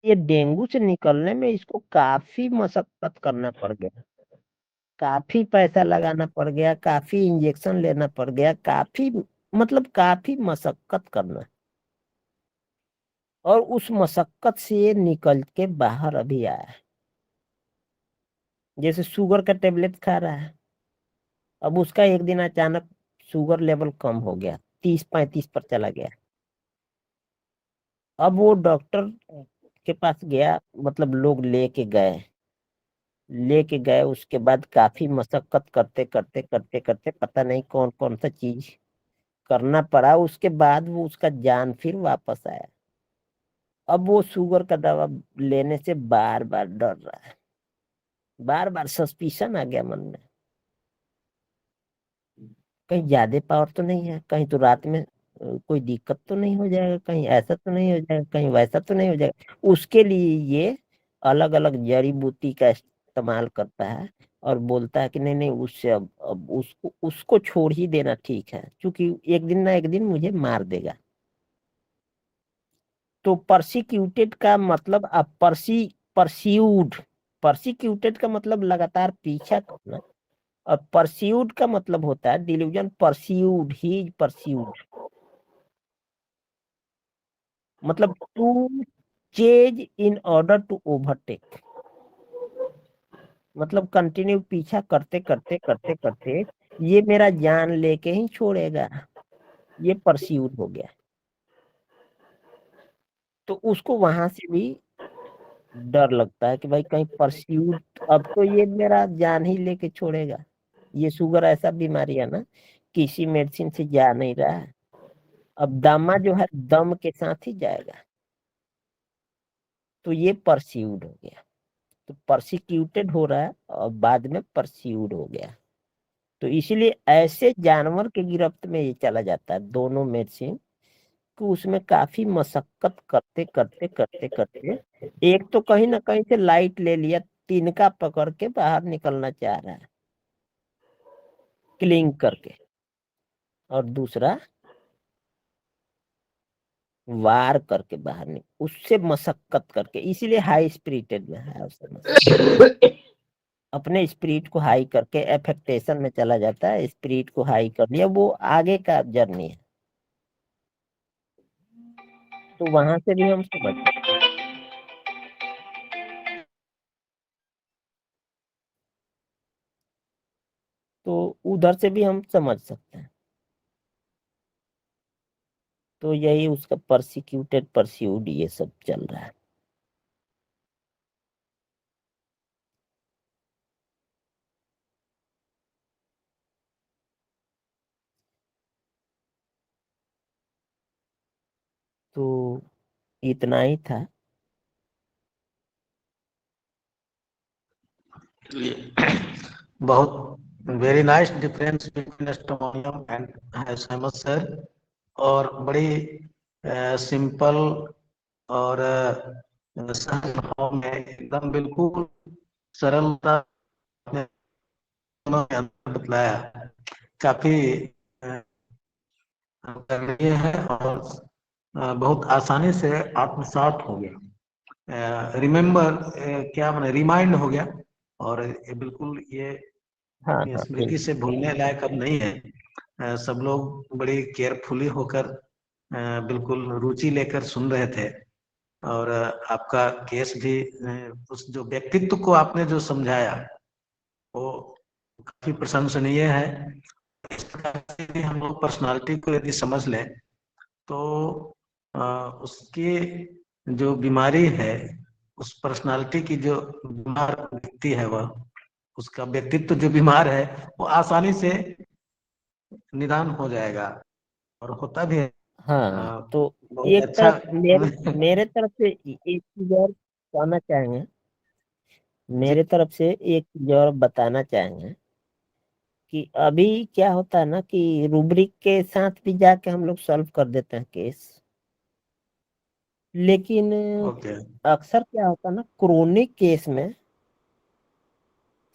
ये डेंगू से निकलने में इसको काफी मशक्कत करना पड़ गया, काफी पैसा लगाना पड़ गया, काफी इंजेक्शन लेना पड़ गया, काफी मतलब काफी मशक्कत करना। और उस मशक्कत से ये निकल के बाहर अभी आया है। जैसे शुगर का टेबलेट खा रहा है, अब उसका एक दिन अचानक शुगर लेवल कम हो गया, 30-35 पर चला गया। अब वो डॉक्टर के पास गया, मतलब लोग लेके गए, उसके बाद काफी मशक्कत करते करते करते करते पता नहीं कौन कौन सा चीज करना पड़ा, उसके बाद वो उसका जान फिर वापस आया। अब वो शुगर का दवा लेने से बार बार डर रहा है, बार बार सस्पिशन आ गया मन में, कहीं ज्यादा पावर तो नहीं है, कहीं तो रात में कोई दिक्कत तो नहीं हो जाएगा, कहीं ऐसा तो नहीं हो जाएगा, कहीं वैसा तो नहीं हो जाएगा। उसके लिए ये अलग अलग जड़ी बूटी का इस्तेमाल करता है और बोलता है कि नहीं नहीं, उससे अब उसको उसको छोड़ ही देना ठीक है, क्योंकि एक दिन ना एक दिन मुझे मार देगा। तो परसिक्यूटेड का मतलब अब परस्यूड, परसिक्यूटेड का मतलब लगातार पीछा करना, और परस्यूड का मतलब होता है डिल्यूजन, परस्यूड ही परस्यूड, मतलब to chase in order to overtake, मतलब कंटिन्यू पीछा करते करते करते करते ये मेरा जान लेके ही छोड़ेगा, ये परस्यूड हो गया। तो उसको वहां से भी डर लगता है कि भाई कहीं परस्यूड, अब तो ये मेरा जान ही लेके छोड़ेगा। ये शुगर ऐसा बीमारी है ना, किसी मेडिसिन से जा नहीं रहा है, अब दमा जो है दम के साथ ही जाएगा। तो ये परस्यूड हो गया, तो परसिक्यूटेड हो रहा है और बाद में परस्यूड हो गया। तो इसीलिए ऐसे जानवर के गिरफ्त में ये चला जाता है दोनों मेडिसिन, कि उसमें काफी मशक्कत करते करते करते करते एक तो कहीं ना कहीं से लाइट ले लिया, तिनका पकड़ के बाहर निकलना चाह रहा है क्लिंग करके, और दूसरा वार करके बाहर निकल, उससे मशक्कत करके, इसीलिए हाई स्पिरिटेड में है उससे अपने स्पिरिट को हाई करके एफेक्टेशन में चला जाता है, स्पिरिट को हाई कर लिया, वो आगे का जर्नी है। तो वहां से भी हम समझ सकते हैं। तो उधर से भी हम समझ सकते हैं। तो यही उसका परसिक्यूटेड परस्यूड ये सब चल रहा है। तो इतना ही था। बहुत वेरी नाइस डिफरेंस बिटवीन एस्टोमोनियम एंड हैसमस सर, और बड़ी सिंपल और सहज भाव में एकदम बिल्कुल सरलता में उन्होंने बतलाया, काफी करनी है और बहुत आसानी से आत्मसात हो गया, रिमेम्बर क्या मैंने रिमाइंड हो गया, और ये बिल्कुल हाँ ये हाँ स्मृति बिल्कुल। से भूलने लायक अब नहीं है। सब लोग बड़ी केयरफुली होकर बिल्कुल रुचि लेकर सुन रहे थे, और आपका केस भी उस जो व्यक्तित्व को आपने जो समझाया वो काफी प्रशंसनीय है। इस प्रकार से भी हम लोग पर्सनालिटी को यदि समझ लें तो उसकी जो बीमारी है, उस पर्सनालिटी की जो बीमार व्यक्ति है वह, उसका व्यक्तित्व जो बीमार है वो आसानी से निदान हो जाएगा, और होता भी है। हाँ तो बहुत एक अच्छा। तरफ मेरे मेरे तरफ से एक चीज और कहना चाहेंगे, जी। मेरे तरफ से एक चीज और बताना चाहेंगे कि अभी क्या होता है ना कि रूब्रिक के साथ भी जाके हम लोग सॉल्व कर देते हैं केस, लेकिन ओके। अक्सर क्या होता है ना क्रोनिक केस में,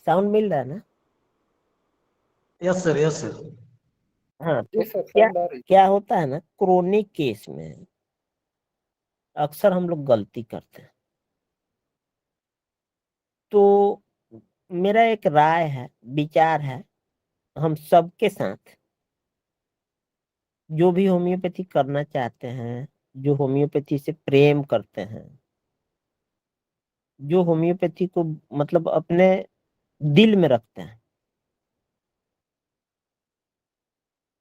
साउंड मिल रहा है ना? Yes sir, yes sir. हाँ जी तो सर, क्या साउंड आ रही। क्या होता है ना क्रोनिक केस में अक्सर हम लोग गलती करते हैं। तो मेरा एक राय है, विचार है, हम सबके साथ जो भी होम्योपैथी करना चाहते हैं, जो होम्योपैथी से प्रेम करते हैं, जो होम्योपैथी को मतलब अपने दिल में रखते हैं,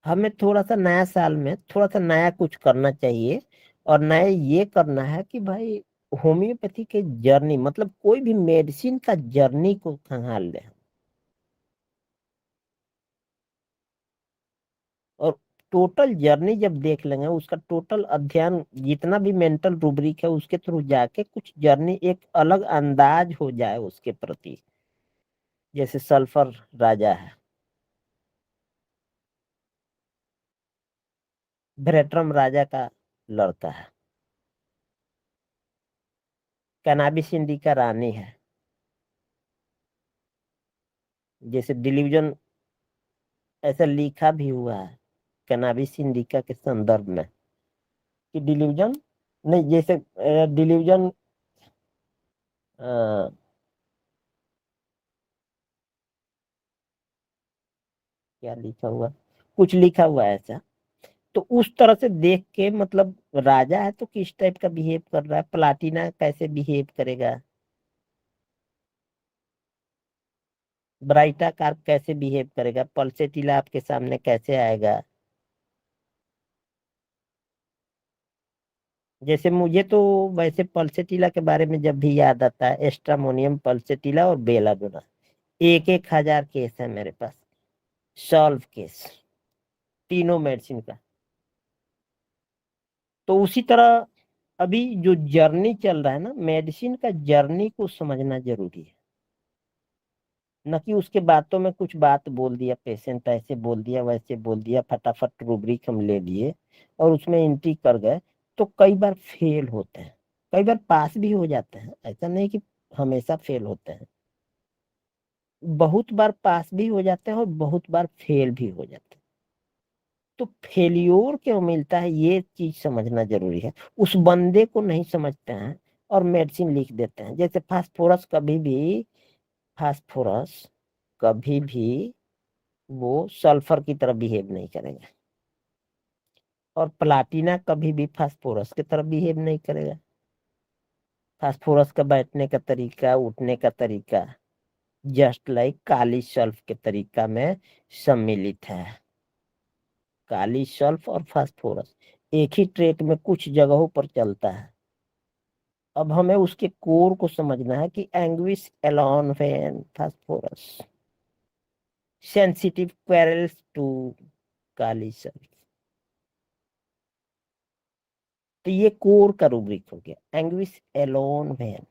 हमें थोड़ा सा नया साल में थोड़ा सा नया कुछ करना चाहिए। और नया ये करना है कि भाई होम्योपैथी के जर्नी मतलब कोई भी मेडिसिन का जर्नी को संभाल ले। और टोटल जर्नी जब देख लेंगे, उसका टोटल अध्ययन जितना भी मेंटल रूब्रिक है उसके थ्रू जाके कुछ जर्नी एक अलग अंदाज हो जाए उसके प्रति। जैसे सल्फर राजा है, ब्रेटरम राजा का लड़का है, कैनाबिस इंडिका रानी है। जैसे डिलीजन ऐसा लिखा भी हुआ है कैनाबिस इंडिका के संदर्भ में कि डिलीजन नहीं, जैसे डिलीजन क्या लिखा हुआ, कुछ लिखा हुआ है ऐसा। तो उस तरह से देख के मतलब राजा है तो किस टाइप का बिहेव कर रहा है, प्लाटिना कैसे बिहेव करेगा, ब्राइटा कार्प कैसे बिहेव करेगा, पल्सेटिला आपके सामने कैसे आएगा। जैसे मुझे तो वैसे पल्सेटिला के बारे में जब भी याद आता है, एस्ट्रामोनियम पल्सेटिला और बेलाडोना, 1,000 केस है मेरे पास, सॉल्व केस, तीनों मेडिसिन का। तो उसी तरह अभी जो जर्नी चल रहा है ना, मेडिसिन का जर्नी को समझना जरूरी है। न कि उसके बातों में कुछ बात बोल दिया, पेशेंट ऐसे बोल दिया वैसे बोल दिया, फटाफट रूब्रिक हम ले लिए और उसमें एंट्री कर गए। तो कई बार फेल होते हैं, कई बार पास भी हो जाते हैं, ऐसा नहीं कि हमेशा फेल होते हैं। बहुत बार पास भी हो जाते हैं और बहुत बार फेल भी हो जाते हैं। तो फेल्योर क्यों मिलता है ये चीज समझना जरूरी है। उस बंदे को नहीं समझते हैं और मेडिसिन लिख देते हैं। जैसे फास्फोरस कभी भी वो सल्फर की तरह बिहेव नहीं करेगा, और प्लाटिना कभी भी फास्फोरस की तरह बिहेव नहीं करेगा। फास्फोरस का बैठने का तरीका, उठने का तरीका जस्ट लाइक काली सल्फ के तरीका में सम्मिलित है। काली सल्फ और फास्फोरस एक ही ट्रेक में कुछ जगहों पर चलता है। अब हमें उसके कोर को समझना है कि एंग्विस alone when phosphorus sensitive quarrels to काली सल्फ। तो ये कोर का रूब्रिक हो गया, एंग्विस एलोन वेन।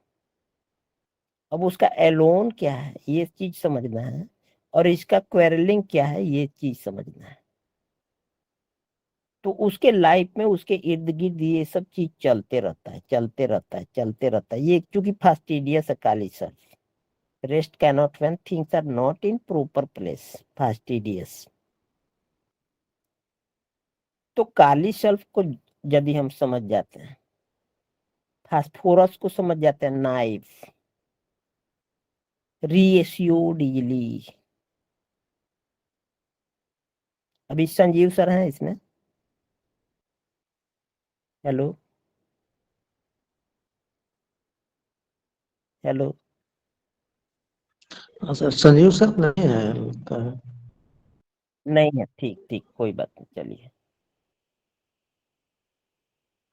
अब उसका एलोन क्या है ये चीज समझना है, और इसका क्वेरलिंग क्या है ये चीज समझना है। तो उसके लाइफ में उसके इर्द गिर्द ये सब चीज चलते रहता है, चलते रहता है, चलते रहता है। ये चूंकि फास्टिडियस है kali sulph, rest cannot when things are not in proper place, fastidious. तो काली सल्फ को यदि हम समझ जाते हैं, फास्फोरस को समझ जाते हैं, नाइफ रीएस्योर्ड इजिली। अभी संजीव सर हैं इसमें। Hello, hello. हाँ सर, संजीव सर नहीं है लगता है। नहीं है, ठीक ठीक, कोई बात नहीं, चलिए।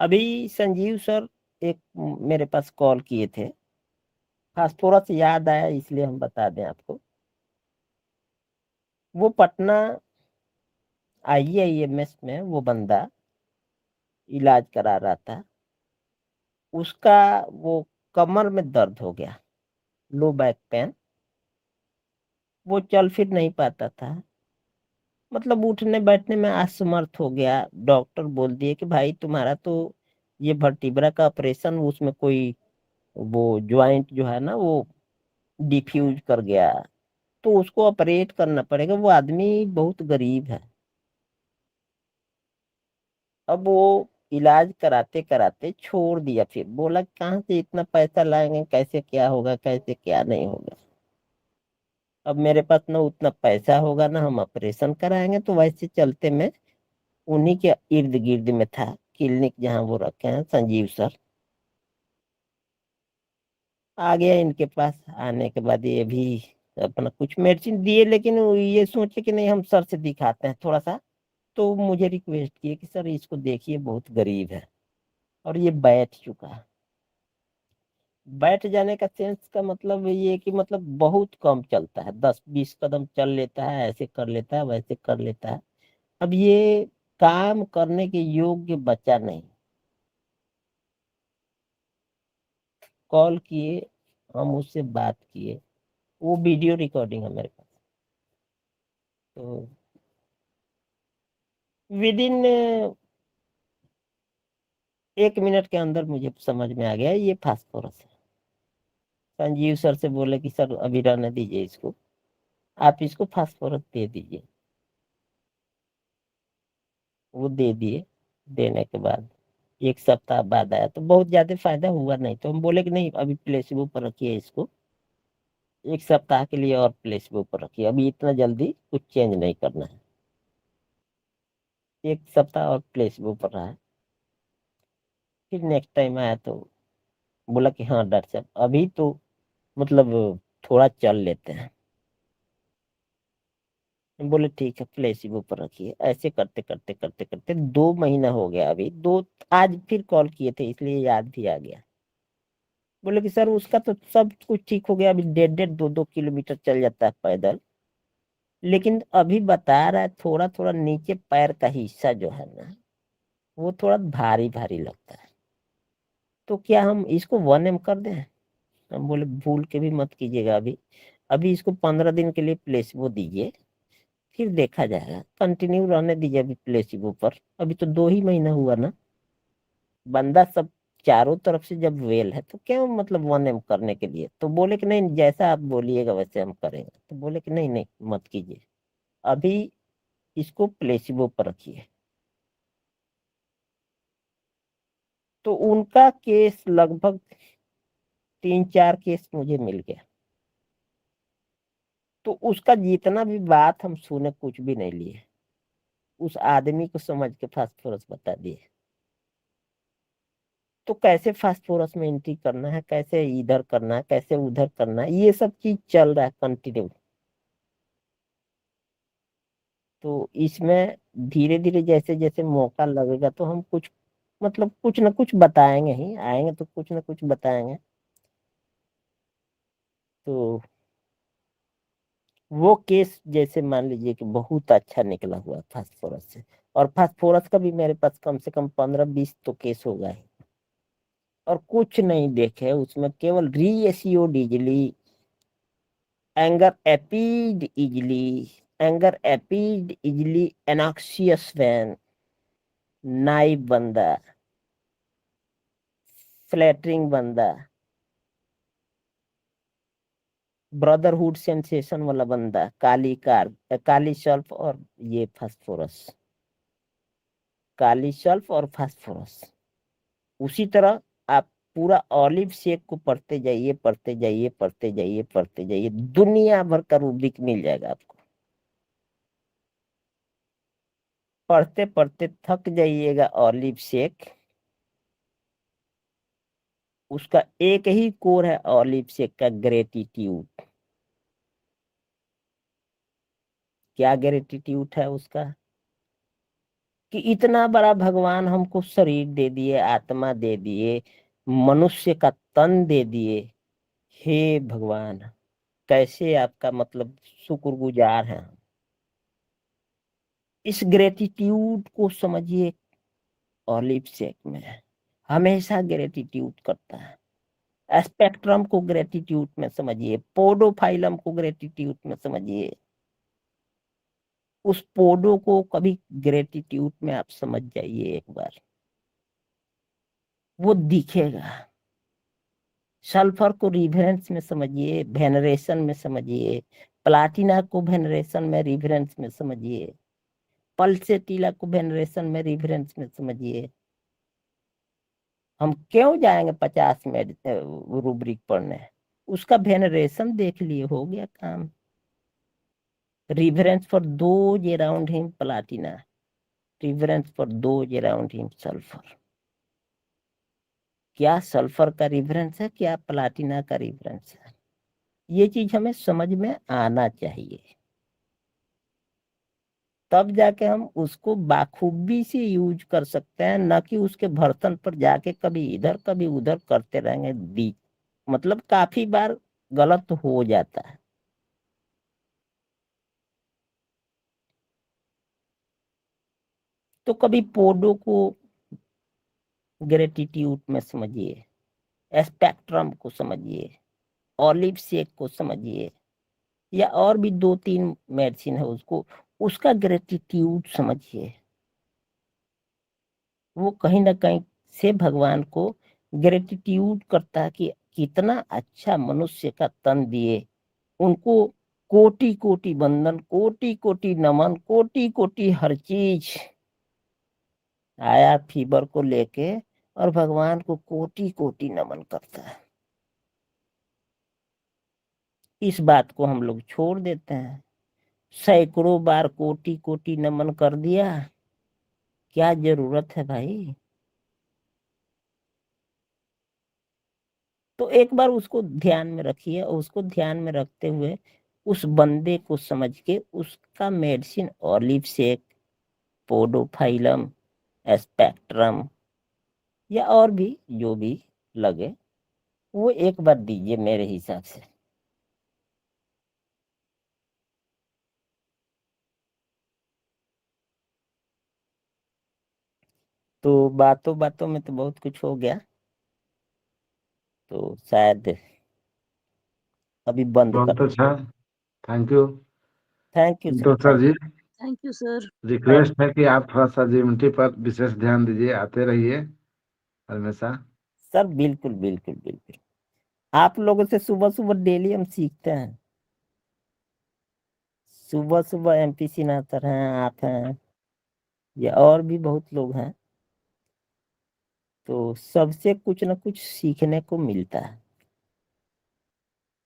अभी संजीव सर एक मेरे पास कॉल किए थे, फास्फोरस याद आया इसलिए हम बता दें आपको। वो पटना IIMS में वो बंदा इलाज करा रहा था। उसका वो कमर में दर्द हो गया, लो बैक पेन। वो चल फिर नहीं पाता था, मतलब उठने बैठने में असमर्थ हो गया। डॉक्टर बोल दिए कि भाई तुम्हारा तो ये वर्टिब्रा का ऑपरेशन, उसमें कोई वो ज्वाइंट जो है ना वो डिफ्यूज कर गया, तो उसको ऑपरेट करना पड़ेगा। वो आदमी बहुत गरीब है। अब वो इलाज कराते कराते छोड़ दिया, फिर बोला कहाँ से इतना पैसा लाएंगे, कैसे क्या होगा, कैसे क्या नहीं होगा। अब मेरे पास ना उतना पैसा होगा ना हम ऑपरेशन कराएंगे, तो वैसे चलते मैं उन्हीं के इर्द गिर्द में था, क्लिनिक जहाँ वो रखे हैं संजीव सर। आ गया इनके पास, आने के बाद ये भी अपना कुछ मेडिसिन दिए, लेकिन वो ये सोचे कि नहीं हम सर से दिखाते हैं थोड़ा सा। तो मुझे रिक्वेस्ट किए कि सर इसको देखिए बहुत गरीब है और ये बैठ चुका है। बैठ जाने का सेंस का मतलब ये कि मतलब बहुत कम चलता है, 10-20 कदम चल लेता है, ऐसे कर लेता है, वैसे कर लेता है। अब ये काम करने के योग्य बचा नहीं। कॉल किए, हम उससे बात किए, वो वीडियो रिकॉर्डिंग है मेरे पास। तो विद इन 1 मिनट के अंदर मुझे समझ में आ गया ये फास्फोरस है। संजीव सर से बोले कि सर अभी रहने दीजिए इसको, आप इसको फास्फोरस दे दीजिए। वो दे दिए। देने के बाद 1 सप्ताह बाद आया, तो बहुत ज्यादा फायदा हुआ नहीं, तो हम बोले कि नहीं अभी प्लेसिबो पर रखिए इसको, 1 सप्ताह के लिए और प्लेसिबो पर रखिए, अभी इतना जल्दी कुछ चेंज नहीं करना है। 1 सप्ताह और प्लेसिबो पर रहा। फिर नेक्स्ट टाइम आया तो बोला कि हाँ डॉक्टर साहब अभी तो मतलब थोड़ा चल लेते हैं। हम बोले ठीक है प्लेसिबो पर रखिए। ऐसे करते करते करते करते 2 महीना हो गया अभी दो। आज फिर कॉल किए थे इसलिए याद भी आ गया। बोले कि सर उसका तो सब कुछ ठीक हो गया, अभी 1.5-2 किलोमीटर चल जाता है पैदल, लेकिन अभी बता रहा है थोड़ा थोड़ा नीचे पैर का हिस्सा जो है ना वो थोड़ा भारी भारी लगता है। तो क्या हम इसको 1M कर दें? हम बोले भूल के भी मत कीजिएगा, अभी अभी इसको 15 दिन के लिए प्लेसिबो दीजिए, फिर देखा जाएगा, कंटिन्यू रहने दीजिए अभी प्लेसिबो पर। अभी तो 2 ही महीना हुआ ना। बंदा सब चारों तरफ से जब वेल है तो क्यों मतलब 1M करने के लिए। तो बोले कि नहीं जैसा आप बोलिएगा वैसे हम करेंगे। तो बोले कि नहीं नहीं मत कीजिए, अभी इसको प्लेसिबो पर रखिए। तो उनका केस लगभग 3-4 केस मुझे मिल गया। तो उसका जितना भी बात हम सुने कुछ भी नहीं लिए, उस आदमी को समझ के फास्फोरस बता दिए। तो कैसे फास्फोरस में एंट्री करना है, कैसे इधर करना है, कैसे उधर करना है, ये सब चीज चल रहा है कंटिन्यू। तो इसमें धीरे धीरे जैसे जैसे मौका लगेगा तो हम कुछ मतलब कुछ ना कुछ बताएंगे ही, आएंगे तो कुछ ना कुछ बताएंगे। तो वो केस जैसे मान लीजिए कि बहुत अच्छा निकला हुआ फास्फोरस से। और फास्फोरस का भी मेरे पास कम से कम 15-20 तो केस होगा ही। और कुछ नहीं देखे उसमें, केवल रीएसियोड इजली, एंगर एपीड इजली, एनॉक्सियस वैन, नाइब बंदा, फ्लैटरिंग बंदा, ब्रदरहुड सेंसेशन वाला बंदा, काली कार, काली सल्फ और ये फास्फोरस, काली सल्फ और फास्फोरस। उसी तरह आप पूरा ऑलिव शेक को पढ़ते जाइए, पढ़ते जाइए, पढ़ते जाइए, पढ़ते जाइए, दुनिया भर का रूब्रिक मिल जाएगा आपको। पढ़ते पढ़ते थक जाइएगा ऑलिव शेक। उसका एक ही कोर है ऑलिव शेक का, ग्रेटिट्यूड। क्या ग्रेटिट्यूड है उसका? कि इतना बड़ा भगवान हमको शरीर दे दिए, आत्मा दे दिए, मनुष्य का तन दे दिए। हे भगवान, कैसे आपका मतलब शुक्रगुजार हैं। इस ग्रेटिट्यूड को समझिए। ऑलिव शेक में हमेशा ग्रेटिट्यूड करता है। स्पेक्ट्रम को ग्रेटिट्यूड में समझिए, पोडोफाइलम को ग्रेटिट्यूड में समझिए। उस पोडो को कभी ग्रेटिट्यूड में आप समझ जाइए एक बार, वो दिखेगा। सल्फर को रिवरेंस में समझिए, वेनरेशन में समझिए। प्लाटिना को वेनरेशन में, रिवरेंस में समझिए। पल्सेटिला को वेनरेशन में, रिवरेंस में समझिए। हम क्यों जाएंगे 50 में रूब्रिक पढ़ने? उसका वेनरेशन देख लिए, हो गया काम। Reverence for those around him Platina, reverence for those around him sulphur. क्या सल्फर का रिवरेंस है, क्या प्लाटिना का रिवरेंस है? ये चीज हमें समझ में आना चाहिए, तब जाके हम उसको बाखूबी से यूज कर सकते हैं, न कि उसके बर्तन पर जाके कभी इधर कभी उधर करते रहेंगे। दी मतलब काफी बार गलत हो जाता है। तो कभी पोडो को ग्रेटिट्यूड में समझिए, स्पेक्ट्रम को समझिए, ऑलिव शेक को समझिए, या और भी 2-3 मेडिसिन है उसको, उसका ग्रेटिट्यूड समझिए। वो कहीं ना कहीं से भगवान को ग्रेटिट्यूड करता है कि कितना अच्छा मनुष्य का तन दिए, उनको कोटि कोटि वंदन, कोटि कोटि नमन, कोटि कोटि हर चीज। आया फीवर को लेके और भगवान को कोटि कोटि नमन करता है। इस बात को हम लोग छोड़ देते हैं। सैकड़ों बार कोटि कोटि नमन कर दिया, क्या जरूरत है भाई? तो एक बार उसको ध्यान में रखिए, और उसको ध्यान में रखते हुए उस बंदे को समझ के उसका medicine olive shake, podophyllum, spectrum, या और भी जो भी लगे, वो एक बार दीजिए मेरे हिसाब से। तो बातों बातों में तो बहुत कुछ हो गया, तो शायद अभी बंद बहुत कर। अच्छा, thank you. Thank you sir, तो sir ji thank you sir. Request है कि आप थोड़ा सा जीएमटी पर विशेष ध्यान दीजिए, आते रहिए हमेशा। सर बिल्कुल बिल्कुल बिल्कुल। आप लोगों से सुबह सुबह डेली हम सीखते हैं। सुबह सुबह एमपी सिन्हा हैं, आप हैं, या और भी बहुत लोग हैं, तो सबसे कुछ ना कुछ सीखने को मिलता है।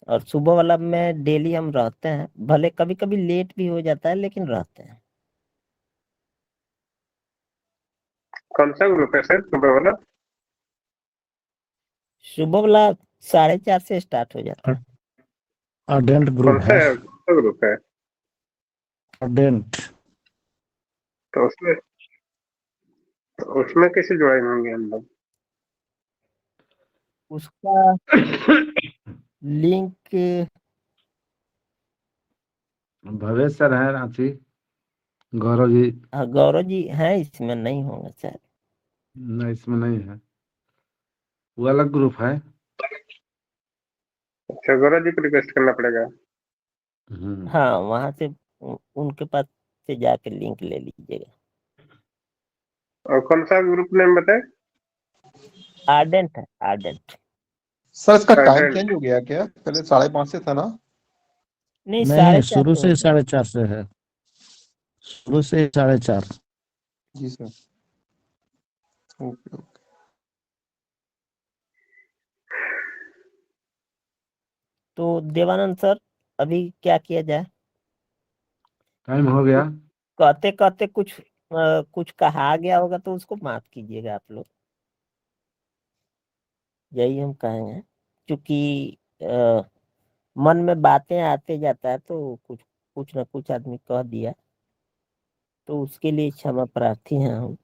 और सुबह वाला में डेली हम रहते हैं, भले कभी कभी लेट भी हो जाता है, लेकिन रहते हैं। कौन सा ग्रुप है सर सुबह वाला? सुबह वाला 4:30 से स्टार्ट हो जाता है। अर्डेंट कौन ग्रुप सा है, ग्रुप है? अर्डेंट। तो उसमें कैसे ज्वाइन होंगे हम लोग? उसका लिंक भवेश सर है रांची, गौरव जी गौरव जी हैं, इसमें नहीं होंगे सर। नहीं, इसमें नहीं है, वो अलग ग्रुप है। अच्छा, गौरव जी को रिक्वेस्ट करना पड़ेगा। हाँ, वहां से उनके पास से जाके लिंक ले लीजिएगा। और कौन सा ग्रुप नेम बताए? आर्डेंट है, आर्डेंट। सर इसका टाइम अर्जेंट। चेंज हो गया क्या? पहले 5:30 से था ना? नहीं, नहीं, 4:30 शुरू से से हो गया। 4:30 से है, शुरू से 4:30। जी सर, ओके ओके। तो देवानंद सर, अभी क्या किया जाए? टाइम हो गया। कहते कहते कुछ कहा गया होगा तो उसको माफ कीजिएगा आप लोग, यही हम कहेंगे। क्योंकि मन में बातें आते जाता है, तो कुछ कुछ ना कुछ आदमी कह दिया, तो उसके लिए क्षमा प्रार्थी हैं हम।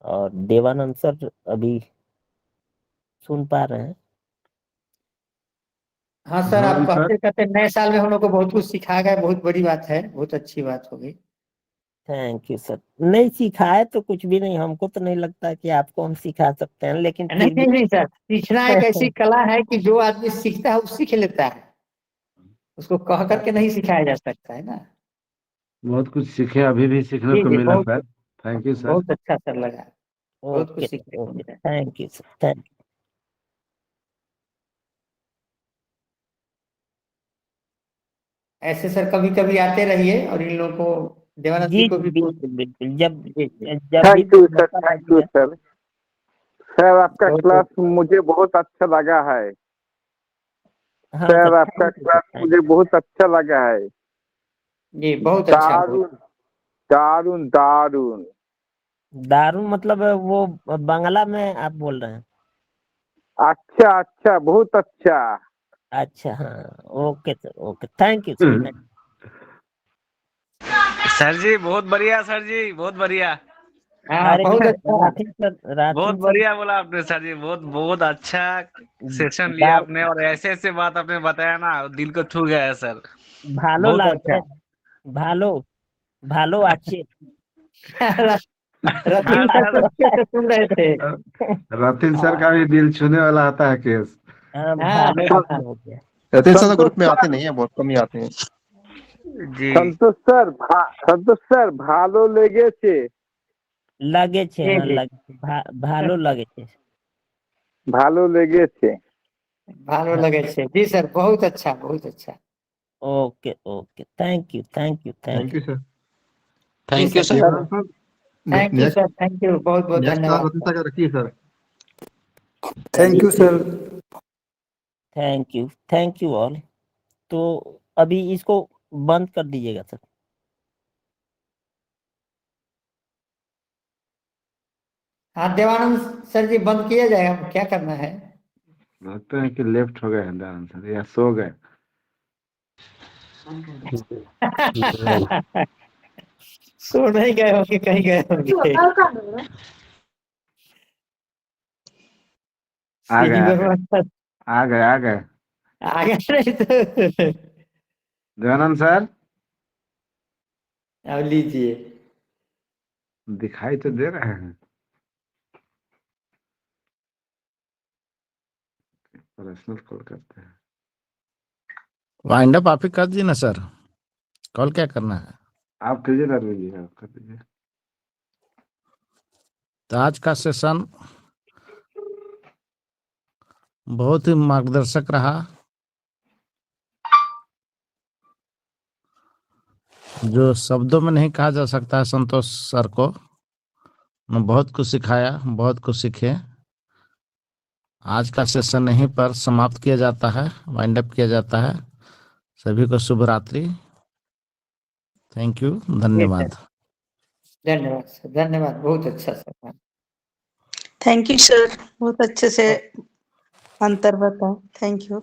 और देवानंद सर अभी सुन पा रहे हैं? हाँ सर, हाँ आप जी सर। कहते कहते नए साल में हम लोग को बहुत कुछ सिखा गए, बहुत बड़ी बात है, बहुत अच्छी बात हो गई। Thank you sir. नहीं सिखाए तो कुछ भी नहीं, हमको तो नहीं लगता कि आपको हम सिखा सकते हैं, लेकिन नहीं फिर नहीं भी नहीं सर, सीखना एक ऐसी कला है कि जो आदमी सीखता है वो सीख लेता है, उसको कह करके नहीं सिखाया जा सकता है ना। बहुत कुछ सीखे, अभी भी सीखने जी को जी, मिला बहुत सर। Thank you sir. बहुत अच्छा सर लगा, बहुत कुछ ओके सीखने को ओके, मिला। Thank you sir, thank you. ऐसे सर कभी कभी आते रहिए, और इन लोगों को, देवानंद जी जी को जी भी बिल्कुल बिल्कुल, जब जी जी। जब भी थैंक कोई यू सर, मौका थैंक यू लगेगा। सर। सर आपका बहुत- क्लास मुझे बहुत अच्छा लगा है। हाँ सर तो आपका thank you, क्लास thank मुझे बहुत अच्छा लगा है। जी बहुत अच्छा दारुण दारुण दारुण। दारू मतलब वो बांग्ला में आप बोल रहे हैं? अच्छा अच्छा बहुत अच्छा। अच्छा हाँ, okay sir, okay, thank you sir. Sir ji बहुत बढ़िया, सर जी बहुत बढ़िया, हाँ अरे बहुत अच्छा। राठिन सर, बहुत राठिन सर, बढ़िया बोला आपने सर जी, बहुत बहुत अच्छा सेशन लिया दारू आपने, और ऐसे ऐसे बात आपने बताया ना, दिल को छू गया है सर, भालो बहुत लागे, अच्छा। भालो भालो अच्छे। रतीन सर तो अच्छे से सुन रहे थे। रतिन सर का भी दिल छूने वाला आता है केस। हाँ, हाँ, भालो अच्छे हो गया। रतीन सर संतोष ग्रुप में सर आते नहीं है, बहुत कम ही आते हैं। जी संतोष सर भालो लेगेছে। लगे छे, जी, हाँ जी। लगे, भालो लगे छे। ভালো লেগেছে। भालो लगे छे। जी सर बहुत अच्छा बहुत अच्छा। Okay okay, thank you thank you thank thank you. You sir. Thank you जी sir. Devanand sir, thank you next sir, thank you, बहुत बहुत नेक्स्ट क्लास धन्यवाद रतीन सर का रखिए sir. Thank you sir. Thank you all. तो अभी इसको बंद कर दीजिएगा सर। हाँ देवानंद सर जी बंद किया जाएगा, क्या करना है? लगता है कि लेफ्ट हो गए हैं दयानंद सर या सो गए। सो नहीं गए होंगे, कहीं गए होंगे। आ गए सीधी आ गए वर्मा सर आ गए आ गए। आ गए नहीं तो दयानंद सर अब लीजिए। दिखाई तो दे रहे हैं। पर्सनल कॉल करते हैं। वाइंड अप आप ही कर दीजिए ना सर, कॉल क्या करना है? आप कीजिए ना, लीजिए आप कर दीजिए। तो आज का सेशन बहुत ही मार्गदर्शक रहा। जो शब्दों में नहीं कहा जा सकता है, संतोष सर को उन्होंने बहुत कुछ सिखाया, बहुत कुछ सीखे। आज का सेशन यहीं पर समाप्त किया जाता है, वाइंड अप किया जाता है। सभी को शुभ रात्रि। थैंक यू, धन्यवाद। धन्यवाद सर, धन्यवाद, बहुत अच्छा सर। थैंक यू सर, बहुत अच्छे से अंतर बताया, थैंक यू।